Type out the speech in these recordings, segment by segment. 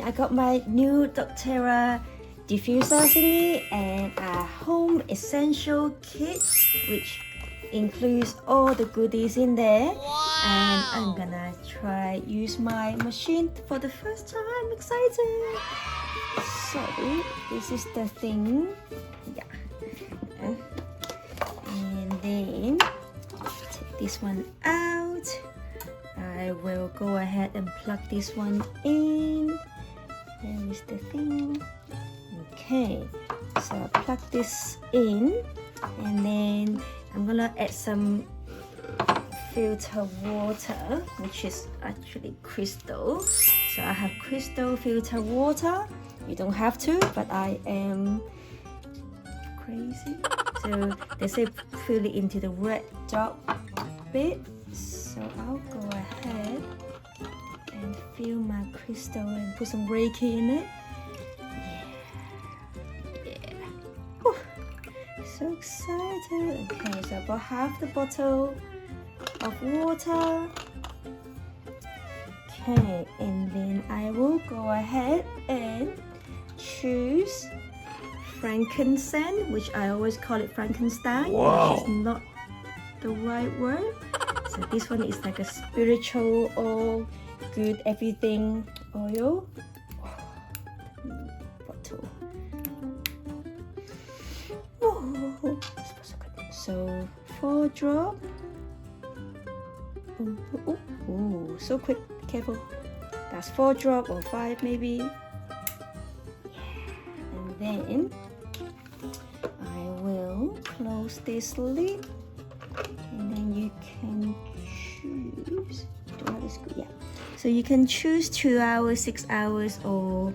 I got my new doTerra diffuser thingy and a home essential kit which includes all the goodies in there. And I'm gonna try use my machine for the first time. Excited! So this is the thing, yeah. And then take this one out. I will go ahead and plug this one in. There is the thing. Okay, so I'll plug this in, and then I'm gonna add some filter water, which is actually crystal. So I have crystal filter water. You don't have to, but I am crazy. So they say fill it into the red dot bit. So I'll go ahead and fill my crystal and put some Reiki in it. Yeah. Whew. So excited. Okay, so about half the bottle of water. Okay, and then I will go ahead and choose frankincense, which I always call it Frankenstein, which is not the right word. So this one is like a spiritual, all good, everything oil. Bottle. Oh, so 4 drop. Oh, so quick, careful. That's 4 drop or 5 maybe. Yeah. And then I will close this lid. And then you can choose. Do I have this? Yeah. So you can choose 2 hours, 6 hours, or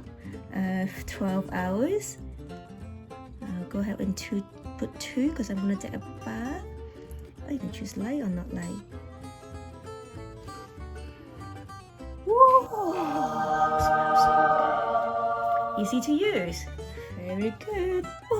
12 hours. I'll go ahead and put 2 because I'm gonna take a bath. Oh, you can choose light or not light. Whoa! Smells so good. Easy to use. Very good. Whoa.